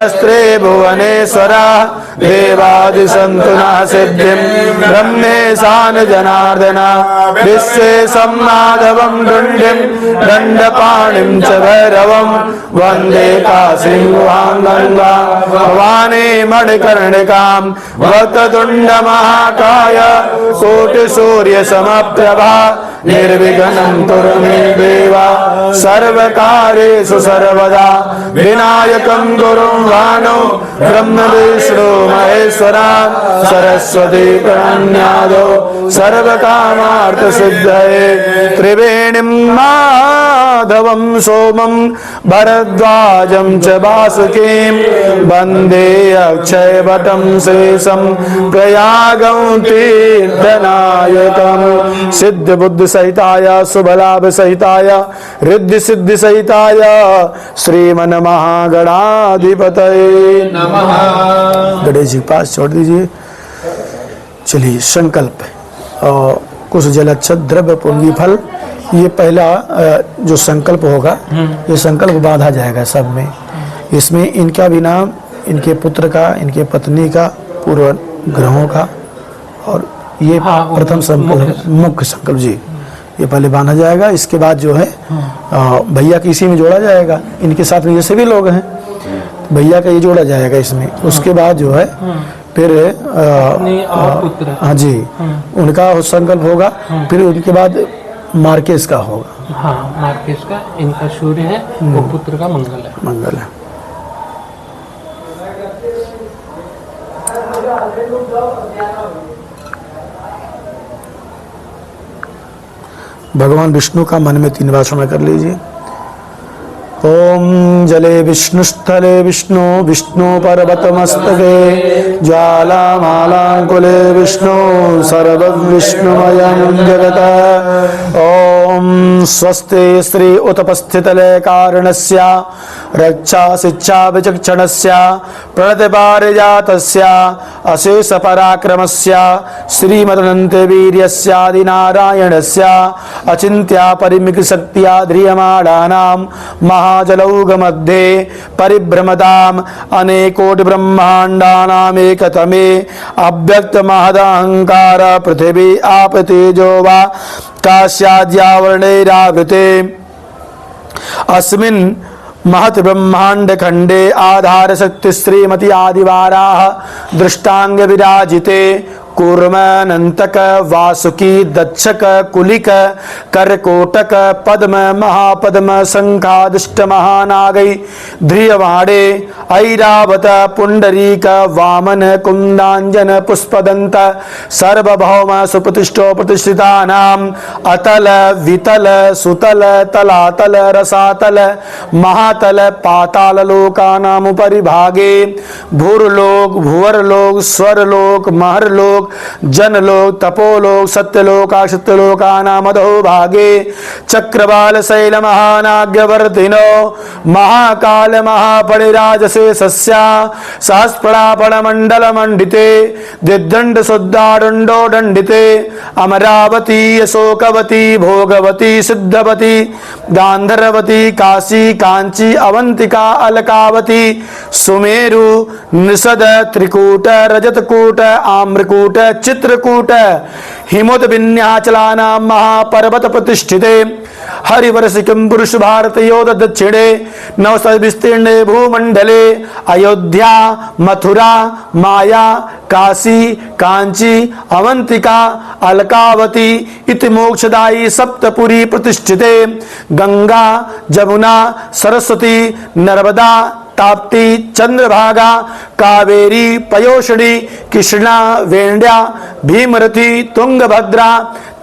स्त्रे भुवनेश्वरा देवादिसन्तु नः सिद्धिं ब्रह्मेशान जनार्दना विश्वेशं माधवं दुण्डिं दण्डपाणिं च भैरवं वन्दे काशीं गुहां गङ्गा भवानी मणिकर्णिकां वक्रतुण्डमहाकाय कोटिसूर्यसमप्रभा निर्विघ्नं कुरु मे देव सर्वकार्येषु सर्वदा विनायकं गुरुं भानो ब्रह्म विष्णु महेश्वरा सरस्वती प्रणम्यादो सर्वकामार्थ सिद्धये त्रिवेणीं माधवं सोमं भरद्वाजं च वासुकीं वन्दे अक्षयवटं शेषं प्रयागं तीर्थनायकं सिद्ध बुद्ध सहिताय शुभलाभ सहिताय रिद्धि सिद्धि सहिताय श्रीमन महागणाधिपतये नमः। गणेश जी पास छोड़ दीजिए। चलिए संकल्प और कुछ जलच्छद द्रव्य पुंगी फल, ये पहला जो संकल्प होगा ये संकल्प बांधा जाएगा सब में। इसमें इनका भी नाम, इनके पुत्र का, इनके पत्नी का, पूर्व ग्रहों का, और ये प्रथम संकल्प मुख्य संकल्प जी ये पहले बांधा जाएगा। इसके बाद जो है भैया के इसी में जोड़ा जाएगा। इनके साथ में जैसे भी लोग हैं भैया का ये जोड़ा जाएगा इसमें। उसके बाद जो है फिर हाँ जी उनका संकल्प होगा। फिर उनके बाद मार्केश का होगा। हाँ मार्केश का, इनका सूर्य है, वो पुत्र का मंगल है। मंगल है। भगवान विष्णु का मन में 3 बार स्मरण कर लीजिए। ओम जले विष्णुस्थले विष्णु विष्णु पर्वतमस्तके ज्वालामालाकुले विष्णु सर्वविष्णुमयं जगत्। ओम स्वस्ति श्री उत्पस्थितले कारणस्य रक्षा शिक्षा विचक्षणस्य प्रणतपारिजातस्य अशेष पराक्रमस्य श्रीमदनन्तवीर्यस्यादिनारायणस्य अचिन्त्या परिमित शक्त्या ध्रियमाणानां महाजलौघमध्ये परिभ्रमताम् अनेकोटि ब्रह्माण्डानामेकतमे अव्यक्त महदहंकार पृथिवी आप तेजो वा काश्याद्यावरणैरावृते अस्मिन् महत् ब्रह्मांड खंडे आधार शक्ति श्रीमती आदिवाराह दृष्टांग विराजिते कूर्मनंतक वासुकी दक्षक कुलिक करकोटक पद्म महापद्म शंखादिष्ट महानागै ध्रियवाणे ऐरावत पुंडरीक वामन कुंदांजन पुष्पदंत सार्वभौम सुप्रतिष्ठो प्रतिष्ठितानां अतल वितल सुतल तलातल रसातल महातल पाताल लोकानां उपरिभागे भूर्लोक भुवर्लोक स्वरलोक महर्लोक जनलोक तपोलोक सत्यलोक सत्यलोकानां अधोभागे चक्रवाल शैल महानाग्यवर्तिनो महाकाल महापरिराजशेषस्य सहस्राफल मंडल मंडिते दिदंड शुद्धाडंडो दंडिते अमरावती अशोकवती भोगवती सिद्धवती गांधर्वती काशी कांची अवंतिका अलकावती सुमेरु निषद त्रिकूट रजतकूट आम्रकूट चित्रकूट हिमोद विन्याचलानां महापर्वत प्रतिष्ठिते हरिवर्षिकं पुरुष भारतयोद दक्षिणे नवसद विस्तीर्णे भूमंडले अयोध्या मथुरा माया काशी कांची अवंतिका अलकावती इति मोक्षदायी सप्तपुरी प्रतिष्ठिते गंगा जमुना सरस्वती नर्मदा ताप्ती चंद्रभागा कावेरी पयोषणी कृष्णा वेण्या भीमरथी तुंगभद्रा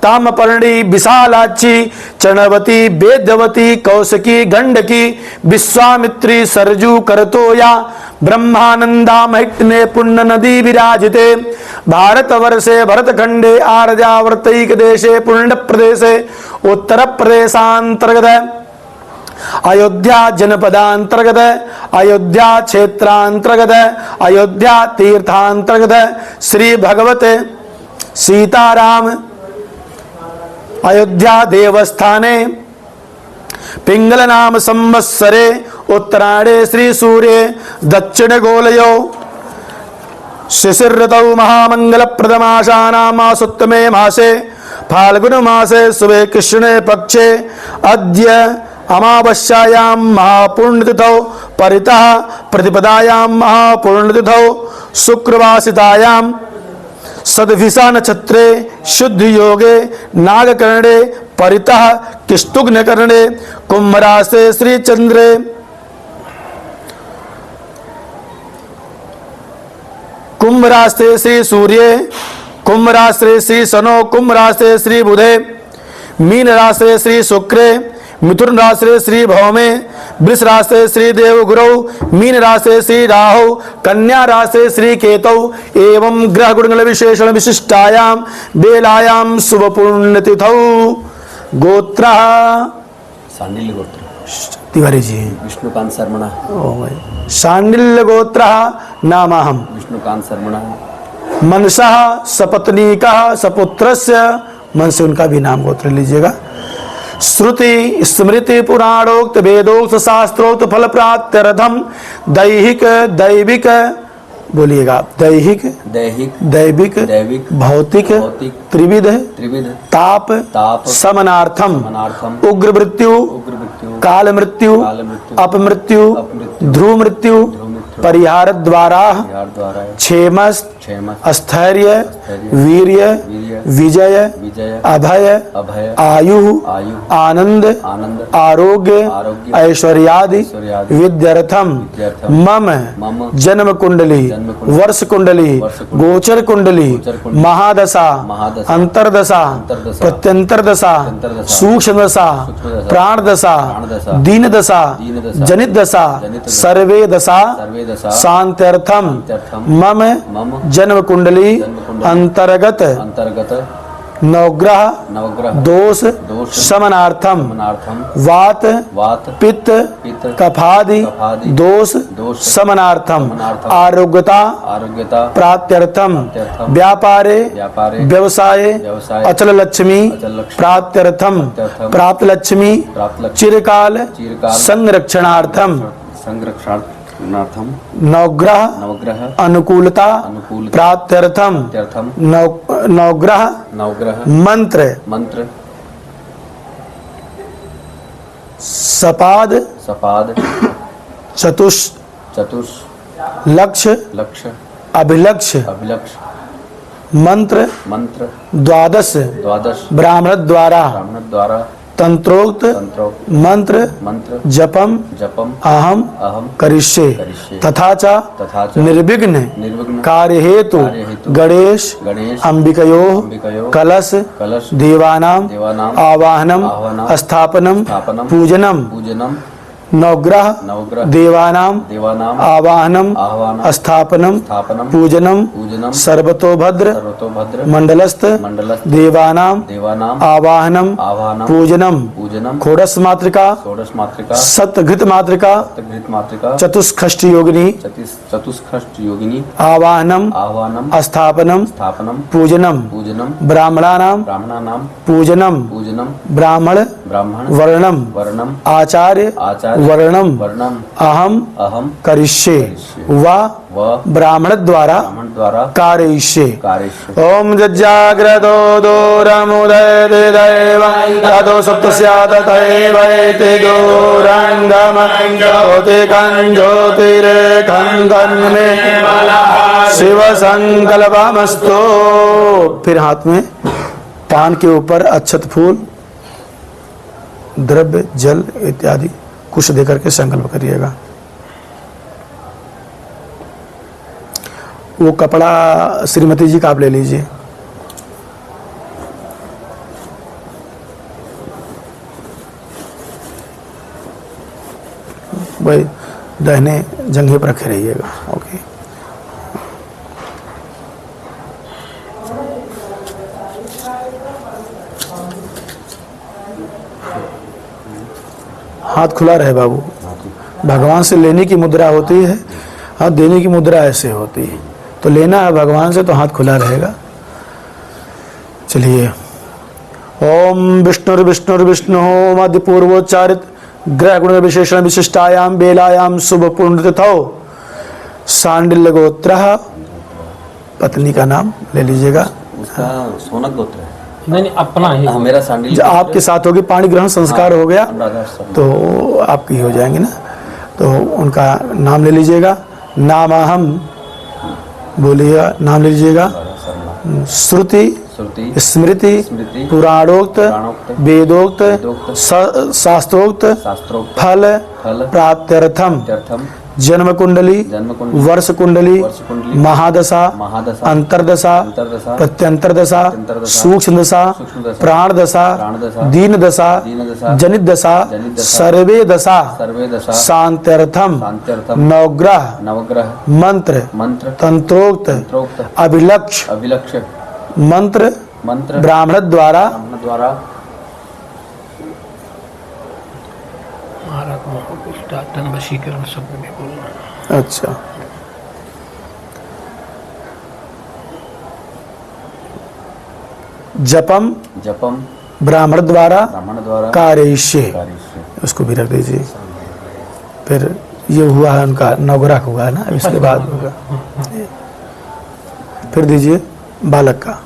तामपर्णी विशालाक्षी चरणवती वेदवती कौशिकी गंडकी विश्वामित्री सरजू करतोया ब्रह्मानंदा महित्ने पुण्य नदी विराजिते भारतवर्षे भरतखंडे आर्यावर्तैक देशे पुण्य प्रदेशे उत्तर प्रदेशांतर्गत अयोध्या जनपदांतर्गत अयोध्या क्षेत्रांतर्गत अयोध्या तीर्थांतर्गत श्री भगवते सीताराम अयोध्या देवस्थाने पिंगल नाम संवत्सरे उत्तरायणे श्री सूर्ये दक्षिण गोलयो शिशिरतौ महामंगल प्रदमाशानां मासोत्तमे मासे फाल्गुन मासे शुभे कृष्णे पक्षे अद्य अमावस्यायां महापुण्यतिथौ परितः प्रतिपदायां महापुण्यतिथौ शुक्रवासितायां सद्भिषा नक्षत्रे शुद्ध योगे नागकर्णे परितः किष्टुघ्नकर्णे कुंभ राशि श्री चंद्रे कुंभ राशि श्री सूर्य कुंभ राशि श्री शनो कुंभ राशि श्री बुधे मीन राशि श्री शुक्रे मिथुन राशि श्री भौमे वृष राशि श्री देवगुरौ मीन राशि श्री राहु कन्या राशि श्री केतौ एवं ग्रह गुणगण विशेषण विशिष्टायां बेलायां शुभ पुण्यतिथौ गोत्र सांडिल्य गोत्र तिवारी जी विष्णुकांत शर्मणा ओ भाई शांडिल्य गोत्र नामहम विष्णुकांत शर्मणा मनसः सपत्नीकः सपुत्रस्य मन से उनका भी नाम गोत्र लीजिएगा श्रुति स्मृति पुराणोक्त वेदोक्त शास्त्रोक्त फल प्राप्त्यर्थम दैहिक दैविक बोलिएगा दैहिक दैहिक दैविक दैविक भौतिक भौतिक त्रिविध त्रिविध ताप ताप समनार्थम मनार्थम उग्र मृत्यु उग्र मृत्यु काल मृत्यु काल मृत्यु अपमृत्यु अपमृत्यु ध्रुव मृत्यु मृत्यु परिहार द्वारा बिहार द्वारा क्षेमस् क्षेम स्थैर्य वीर्य वीर्य विजय विजय अभय अभय आयु आयु आनंद आनंद आरोग्य आरोग्य ऐश्वर्यादि ऐश्वर्यादि विद्यार्थम विद्यार्थम मम मम जन्म कुंडली जन्म कुंडली वर्ष कुंडली वर्ष कुंडली गोचर कुंडली गोचर कुंडली महादशा महादशा अंतरदशा अंतरदशा प्रत्यंतर दशा प्रत्यंतरदशा सूक्ष्म दशा सूक्ष्म दशा प्राण दशा प्राणदशा दीन दशा दीनदशा जनित दशा जनित दशा सर्वे दशा सर्वे दशा शांत्यर्थम शांत्यर्थम मम मम जन्म कुंडली जन्म कुंडली अंतर्गत अंतर्गत नवग्रह नवग्रह दोष दोष समनार्थम मनार्थम वात वात पित्त पित्त कफादि कफादि दोष दोष समनार्थम समनार्थम आरोग्यता आरोग्यता प्राप्त्यर्थम प्राप्त्यर्थम व्यापारे व्यापारे व्यवसाये व्यवसाये अचल लक्ष्मी अचल लक्ष्मी प्राप्त्यर्थम प्राप्त्यर्थम प्राप्त लक्ष्मी प्राप्त लक्ष्मी चिरकाल चिरकाल संरक्षणार्थम संरक्षणार्थम नवग्रह नवग्रह अनुकूलता अनुकूलता प्राप्त्यर्थम प्राप्त्यर्थम नवग्रह नवग्रह मंत्र मंत्र सपाद सपाद चतुष चतुष लक्ष्य लक्ष्य अभिलक्ष्य अभिलक्ष्य मंत्र मंत्र द्वादश द्वादश ब्राह्मण द्वारा ब्राह्मण द्वारा तंत्रोक्त तंत्रो मंत्र मंत्र जपम जपम अहम अहम करिष्ये करिष्ये तथा च तथा च निर्विघ्न निर्विघ्न कार्य हेतु कार्यहेतु गणेश गणेश अंबिकयो अंबिकयो कलश कलश देवानाम देवानाम आवाहनम आवाहनम स्थापनम स्थापनम पूजनम पूजनम नवग्रह नवग्रह देवानाम देवानाम आवाहनम आह्वानम स्थापनम स्थापनम पूजनम पूजनम सर्वतोभद्र सर्वतोभद्र मंडलस्थ मंडलस्थ देवानाम देवानाम आवाहनम आह्वानम पूजनम पूजनम खोडस मातृका षोडश मातृका सतघृत मातृका सप्तघृत मातृका चतुष्खष्ट योगिनी चतुष्खष्ट योगिनी आवाहनम आह्वानम स्थापनम स्थापनम पूजनम पूजनम ब्राह्मणानाम ब्राह्मणानाम पूजनम पूजनम ब्राह्मण ब्राह्मण वर्णम वर्णम आचार्य आचार्य वर्णम वर्णम अहम अहम करिष्ये व व ब्राह्मण द्वारा ब्राह्मण द्वारा कारयिष्ये कार्येषु ओम जज्जाग्रतो दोरमुदयते दैवं ततो सप्तस्यात् तथैवैति गौरङ्गम ज्योतिकं ज्योतिरेकं तन्मे शिव संकल्पमस्तु। फिर हाथ में पान के ऊपर अक्षत फूल द्रव्य जल इत्यादि कुछ देकर के संकल्प करिएगा। वो कपड़ा श्रीमती जी का आप ले लीजिए। भाई दाहिने जंघे पर रखे रहिएगा। ओके। हाथ खुला रहे बाबू। भगवान से लेने की मुद्रा होती है, हाथ देने की मुद्रा ऐसे होती है। तो लेना है भगवान से तो हाथ खुला रहेगा। चलिए। ओम विष्णुर्विष्णुर्विष्णु मध्य पूर्वोच्चारित ग्रह गुण विशेषण विशिष्टायाम बेलायाम शुभ पूर्ण तिथौ सांडिल्य गोत्र, पत्नी का नाम ले लीजिएगा। उसका सोनक गोत्र है। नहीं अपना ही। हाँ, मेरा सांडिल जो आपके साथ होगी, पाणी ग्रहण संस्कार हो गया अनुराधा शर्मा। तो आपकी हो जाएंगे ना। तो उनका नाम ले लीजिएगा। नामाहम बोलिएगा, नाम ले लीजिएगा। शर्मा। श्रुति श्रुति स्मृति स्मृति पुराणोक्त पुराणोक्त वेदोक्त वेदोक्त शास्त्रोक्त शास्त्रोक्त फल फल प्राप्त्यर्थम त्यर्थम जन्म कुंडली जन्म कुंडली वर्ष कुंडली वर्ष कुंडली महादशा महादशा अंतरदशा अंतरदशा प्रत्यंतर दशा प्रत्यंतरदशा सूक्ष्म दशा सूक्ष्म दशा प्राण दशा प्राणदशा दीन दशा दीनदशा जनित दशा जनित दशा सर्वे दशा सर्वे दशा शांत्यर्थम शांत्यर्थम नवग्रह नवग्रह मंत्र मंत्र तंत्रोक्त तंत्रोक्त अभिलक्ष अभिलक्ष्य मंत्र मंत्र ब्राह्मण द्वारा ब्राह्मण द्वारा महाराज वशीकरण शब्द में बोलना। अच्छा जपम जपम ब्राह्मण द्वारा ब्राह्मण द्वारा कार्यष्य, कार्यष्य। उसको भी रख दीजिए। फिर ये हुआ है उनका नवग्रह हुआ है ना, इसके बाद होगा। फिर दीजिए बालक का,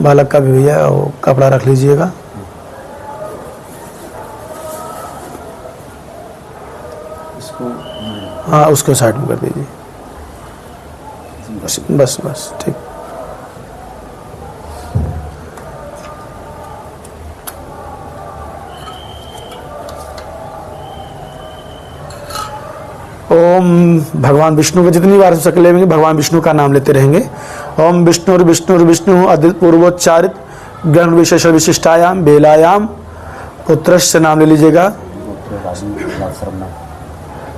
बालक का भी भैया वो कपड़ा रख लीजिएगा। इसको हाँ उसको साइड में कर दीजिए। बस बस ठीक। ओम भगवान विष्णु को जितनी बार शक्ल लेंगे भगवान विष्णु का नाम लेते रहेंगे। ओम विष्णु विष्णु विष्णु अद्वित पूर्वोच्चारित ग्रहण विशेष विशिष्टायाम बेलायाम पुत्रस्य नाम ले लीजिएगा। राजीव शर्मा।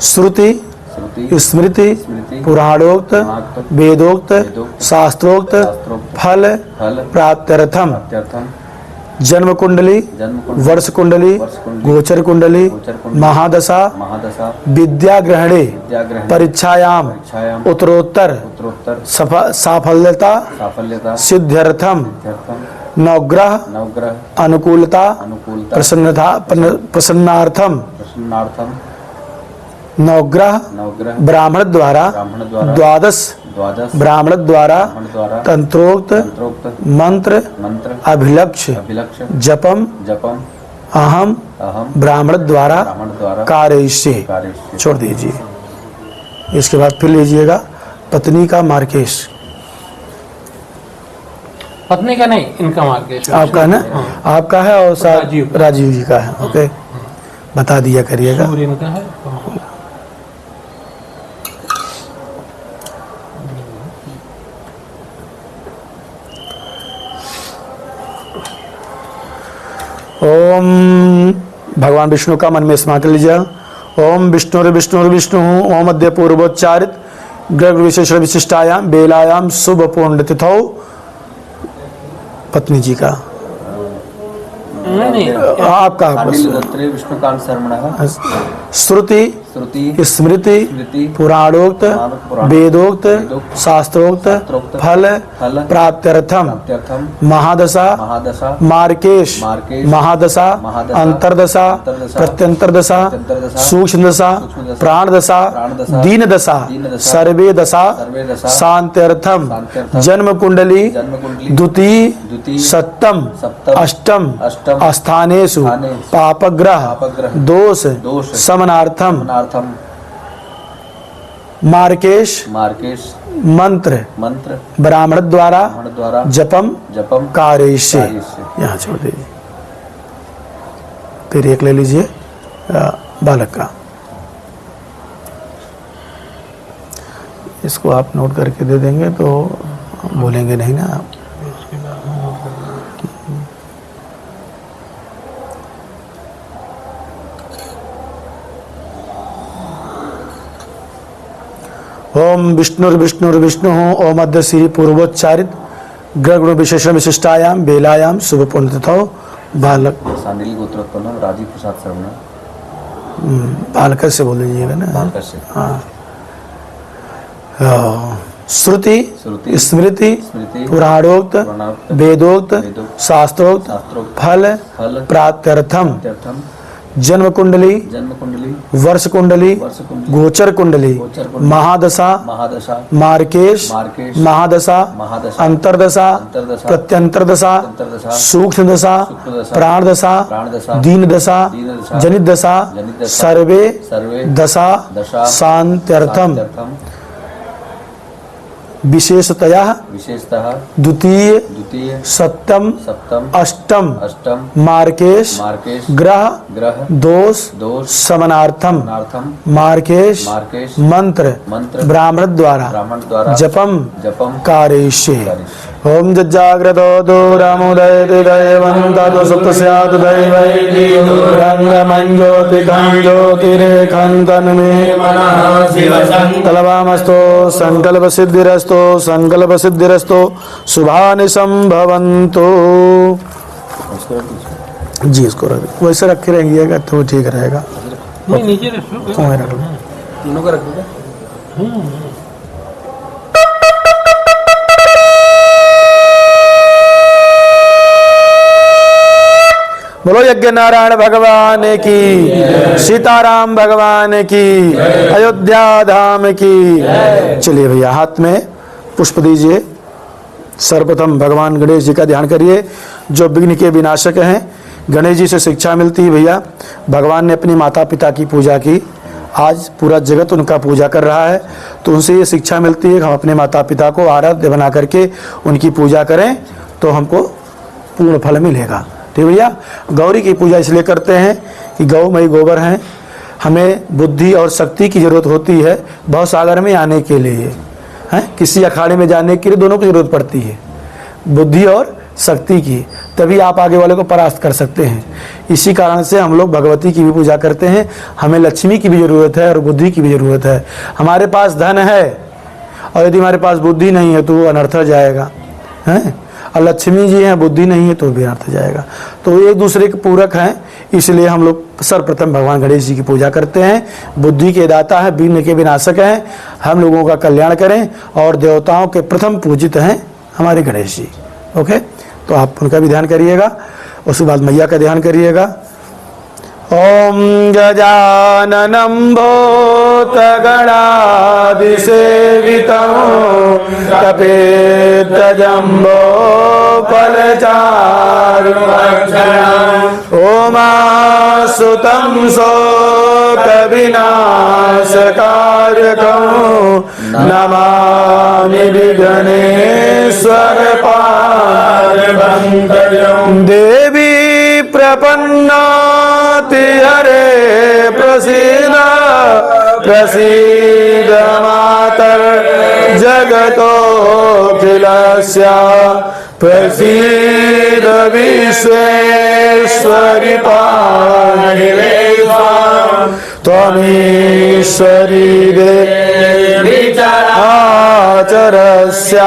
श्रुति श्रुति स्मृति स्मृति पुराणोक्त वेदोक्त शास्त्रोक्त शास्त्रोक्त फल फल प्राप्त्यर्थम त्यर्थम जन्म कुंडली जन्म कुंडली वर्ष कुंडली वर्ष कुंडली गोचर कुंडली गोचर कुंडली महादशा महादशा विद्या ग्रहणे विद्याग्रहण परीक्षायाम परीक्षायाम उत्तरोत्तर उत्तरोत्तर साफल्यता साफल्यता सिद्ध्यर्थम त्यर्थम नवग्रह नवग्रह अनुकूलता अनुकूलता प्रसन्नार्थम प्रसन्नार्थम नवग्रह नवग्रह ब्राह्मण द्वारा ब्राह्मण द्वारा द्वादश द्वादश ब्राह्मण द्वारा ब्राह्मण द्वारा तंत्रोक्त तंत्रोक्त मंत्र मंत्र अभिलक्ष्य अभिलक्ष्य जपम जपम अहम अहम ब्राह्मण द्वारा ब्राह्मण द्वारा कार्यष्य कार्यष्य। छोड़ दीजिए। इसके बाद फिर लीजिएगा पत्नी का मार्केश। पत्नी का नहीं, इनका मार्केश आपका ना, आपका है और राजीव का। राजीव जी का है। ओके बता दिया करिएगा। सूर्य इनका है। ओम भगवान विष्णु का मन में स्मरण कर लीजिए। ओम विष्णु विष्णु विष्णु ओम मध्य पूर्वोच्चारित ग्रह विशेष विशिष्टायाम बेलायाम शुभ पूर्ण तिथौ पत्नी जी का नहीं आपका सांडिल्य गोत्रे विष्णुकांत शर्मणः। श्रुति श्रुति स्मृति स्मृति पुराणोक्त वेदोक्त शास्त्रोक्त फल फल प्राप्त्यर्थम त्यर्थम महादशा महादशा मार्केश मार्केश महादशा महादशा अंतरदशा अंतरदशा प्रत्यंतर दशा प्रत्यंतरदशा सूक्ष्म दशा सूक्ष्म दशा प्राण दशा प्राणदशा दीन दशा दीनदशा सर्वे दशा सर्वे दशा शांत्यर्थम शांत्यर्थम जन्म कुंडली जन्म कुंडली द्वितीय सप्तम सप्तम अष्टम अष्टम स्थानेषु स्थानेषु पापग्रह पापग्रह दोष दोष समनार्थम नार्थम मार्केश मार्केश मंत्र मंत्र ब्राह्मण द्वारा ब्राह्मण द्वारा जपम जपम कार्यष्य कार्यष्य। यहाँ छोड़ दीजिए। फिर एक ले लीजिए बालक का। इसको आप नोट करके दे देंगे तो बोलेंगे नहीं ना आप। ओम विष्णु विष्णु विष्णु ओम मध्य श्री पूर्वोच्चारित ग्रह गुण विशेषण विशिष्टायाम बेलायाम शुभ पूर्ण तिथौ बालक सांडिल्य गोत्रोत्पन्न राजीव प्रसाद शर्मा। बालक से बोल लीजिएगा ना। बालकर से श्रुति श्रुति स्मृति स्मृति पुराणोक्त पुराणोक्त वेदोक्त वेदोक्त शास्त्रोक्त शास्त्रोक्त फल फल प्राप्त्यर्थम त्यर्थम जन्म कुंडली, जन्म कुंडली, वर्ष कुंडली, वर्ष कुंडली, गोचर कुंडली, गोचर कुंडली, महादशा, महादशा, मार्केश, मार्केश, महादशा, महादशा, अंतरदशा, अंतरदशा, प्रत्यंतर दशा, अंतरदशा, सूक्ष्म दशा, सूक्ष्म दशा, प्राण दशा, प्राण दशा, दीन दशा, दीन दशा, जनित दशा, जनित दशा, सर्वे सर्वे दशा दशा शांत्यर्थम शांत्यर्थम विशेषतया विशेषतः द्वितीय द्वितीय सप्तम सप्तम अष्टम अष्टम मार्केश मार्केश ग्रह ग्रह दोष दोष समनार्थम नार्थम मार्केश मार्केश मंत्र मंत्र ब्राह्मण द्वारा ब्राह्मण द्वारा जपम जपम कार्येष्ये ओम जज्जाग्रतो दूरमुदयति दैवन्तो सुप्तस्यात् दैवैति रङ्गमञ्ज्योतिकं ज्योतिरेखन्तन्मे कलवामस्तो संकल्पसिद्धिरस्तो संकल्पसिद्धिरस्तो शुभानि संभवन्तु। जी इसको रख वैसे रखे रहेंगे तो ठीक रहेगा। नहीं नीचे रखो। वहीं रख लो। तीनों का रख दीजिए। बोलो यज्ञ नारायण भगवान की, सीताराम भगवान की, अयोध्या धाम की। चलिए भैया हाथ में पुष्प दीजिए। सर्वप्रथम भगवान गणेश जी का ध्यान करिए जो विघ्न के विनाशक हैं। गणेश जी से शिक्षा मिलती है भैया। भगवान ने अपनी माता पिता की पूजा की, आज पूरा जगत उनका पूजा कर रहा है, तो उनसे ये शिक्षा मिलती है कि हम अपने माता पिता को आराध्य बना करके उनकी पूजा करें तो हमको पूर्ण फल मिलेगा। ठीक भैया। गौरी की पूजा इसलिए करते हैं कि गौ मई गोबर हैं, हमें बुद्धि और शक्ति की जरूरत होती है भव सागर में आने के लिए, हैं किसी अखाड़े में जाने के लिए दोनों की जरूरत पड़ती है, बुद्धि और शक्ति की, तभी आप आगे वाले को परास्त कर सकते हैं। इसी कारण से हम लोग भगवती की भी पूजा करते हैं। हमें लक्ष्मी की भी जरूरत है और बुद्धि की भी जरूरत है। हमारे पास धन है और यदि हमारे पास बुद्धि नहीं है तो वो अनर्थ जाएगा, हैं। और लक्ष्मी जी हैं, बुद्धि नहीं है तो भी अनर्थ जाएगा। तो एक दूसरे के पूरक हैं, इसलिए हम लोग सर्वप्रथम भगवान गणेश जी की पूजा करते हैं। बुद्धि के दाता है, विघ्न के विनाशक हैं, हम लोगों का कल्याण करें। और देवताओं के प्रथम पूजित हैं हमारे गणेश जी। ओके, तो आप उनका भी ध्यान करिएगा। उसके बाद मैया का ध्यान करिएगा। ओम गजाननं भूतगणादिसेवितं कपित्तजम्बो फलचारुभक्षणम् उमासुतं शोकविनाशकारकं नमामि विघ्नेश्वरपादपङ्कजं। देवी प्रपन्नाति हरे प्रसीद प्रसीद मातर जगतोऽखिलस्य प्रसीद विश्वेश्वरि पाहिरेशा त्वमीश्वरी देवी आचरस्य।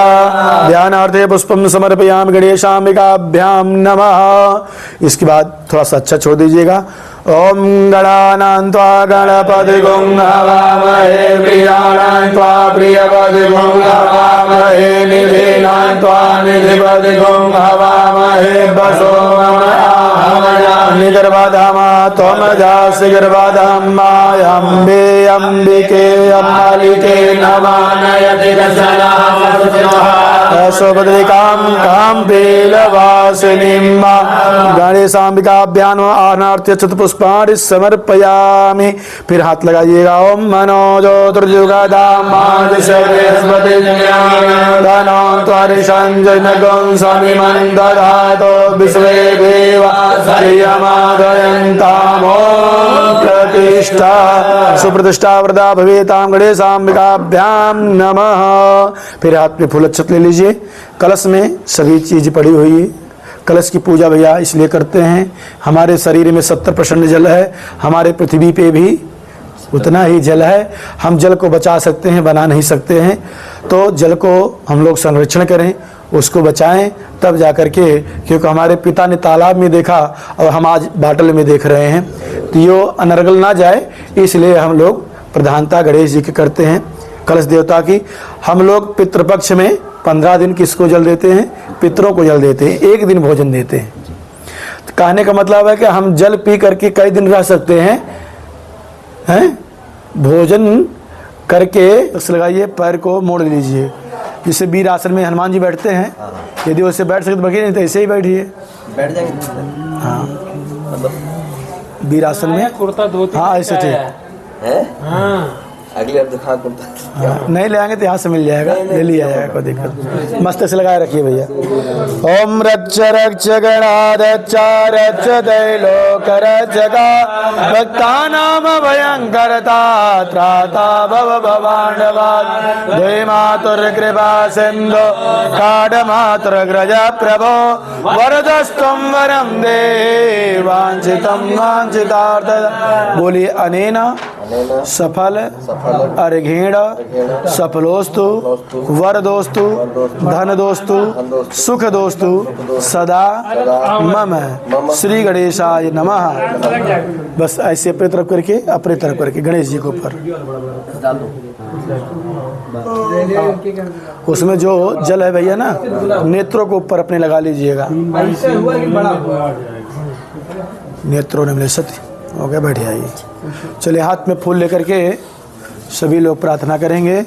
ध्यानार्थे पुष्पम समर्पयामि गणेशाम्बिकाभ्यां नमः। इसके बाद थोड़ा सा अच्छा छोड़ दीजिएगा। ओम गणानां त्वा गणपतिगुं हवामहे प्रियाणां त्वा प्रियपतिगुं हवामहे निधीनां त्वा निधिपतिगुं हवामहे वसो गर्भाधामा त्वमजासि गर्भाधामायम्बे अम्बिके अम्बालिके नमानयति रसोपद्रिकां कां पीलवासिनीं गणेशाम्बिकाभ्यां आनार्त्य चतुष्पुष्पाणि समर्पयामि। फिर हाथ लगाइएगा। ओम मनोजोतिर्युगादामादिशबृहस्पतिर्धनं त्वरिषञ्जनगं समिमं दधातो विश्वे देवा श्रियमादयन्तामो प्रतिष्ठा सुप्रतिष्ठा वरदा भवेतां गणेशाम्बिकाभ्यां नमः। फिर हाथ में फूल अक्षत ले लीजिए। कलश में सभी चीज पड़ी हुई है। कलश की पूजा भैया इसलिए करते हैं, हमारे शरीर में 70% जल है, हमारे पृथ्वी पे भी उतना ही जल है। हम जल को बचा सकते हैं, बना नहीं सकते हैं। तो जल को हम लोग संरक्षण करें, उसको बचाएं, तब जाकर के, क्योंकि हमारे पिता ने तालाब में देखा और हम आज बाटल में देख रहे हैं, तो ये अनर्गल ना जाए, इसलिए हम लोग प्रधानता गणेश जी की करते हैं। कलश देवता की हम लोग पितृपक्ष में 15 दिन किसको जल देते हैं? पितरों को जल देते हैं, एक दिन भोजन देते हैं। कहने का मतलब है कि हम जल पी करके कई दिन रह सकते हैं, भोजन करके बस लगाइए, पैर को मोड़ लीजिए। जैसे वीर आसन में हनुमान जी बैठते हैं, यदि वैसे बैठ सकते बैठिए, नहीं तो ऐसे ही बैठिए। बैठ जाएंगे। हाँ, मतलब वीर आसन में, कुर्ता धोती हाँ ऐसे ठीक। है। हाँ अगले हफ्ते दिखा कुर्ता। हाँ, नहीं ले आएंगे तो यहाँ से मिल जाएगा, ले लिया जाएगा, कोई दिक्कत। मस्त से लगाए रखिए भैया। ओम रक्ष रक्ष गणाध्यक्ष रक्ष दैलोक रक्षका भक्तानां भयंकरता त्राता भव भवांडवात् जय मातुर्कृपा सिंधु काडमातुर्ग्रज प्रभो वरदस्त्वं वरं देहि वांछितं वांछितार्थ। बोलिए अनेना सफल अर्घेण सफलोस्तु वरदोस्तु धनदोस्तु सुखदोस्तु सदा मम श्री गणेशाय नमः। बस ऐसे अपनी तरफ करके, अपनी तरफ करके गणेश जी के ऊपर, उसमें जो जल है भैया ना, नेत्रों के ऊपर अपने लगा लीजिएगा। नेत्रों ने मिले सती हो गया, बैठ जाइए। चलिए हाथ में फूल लेकर के सभी लोग प्रार्थना करेंगे।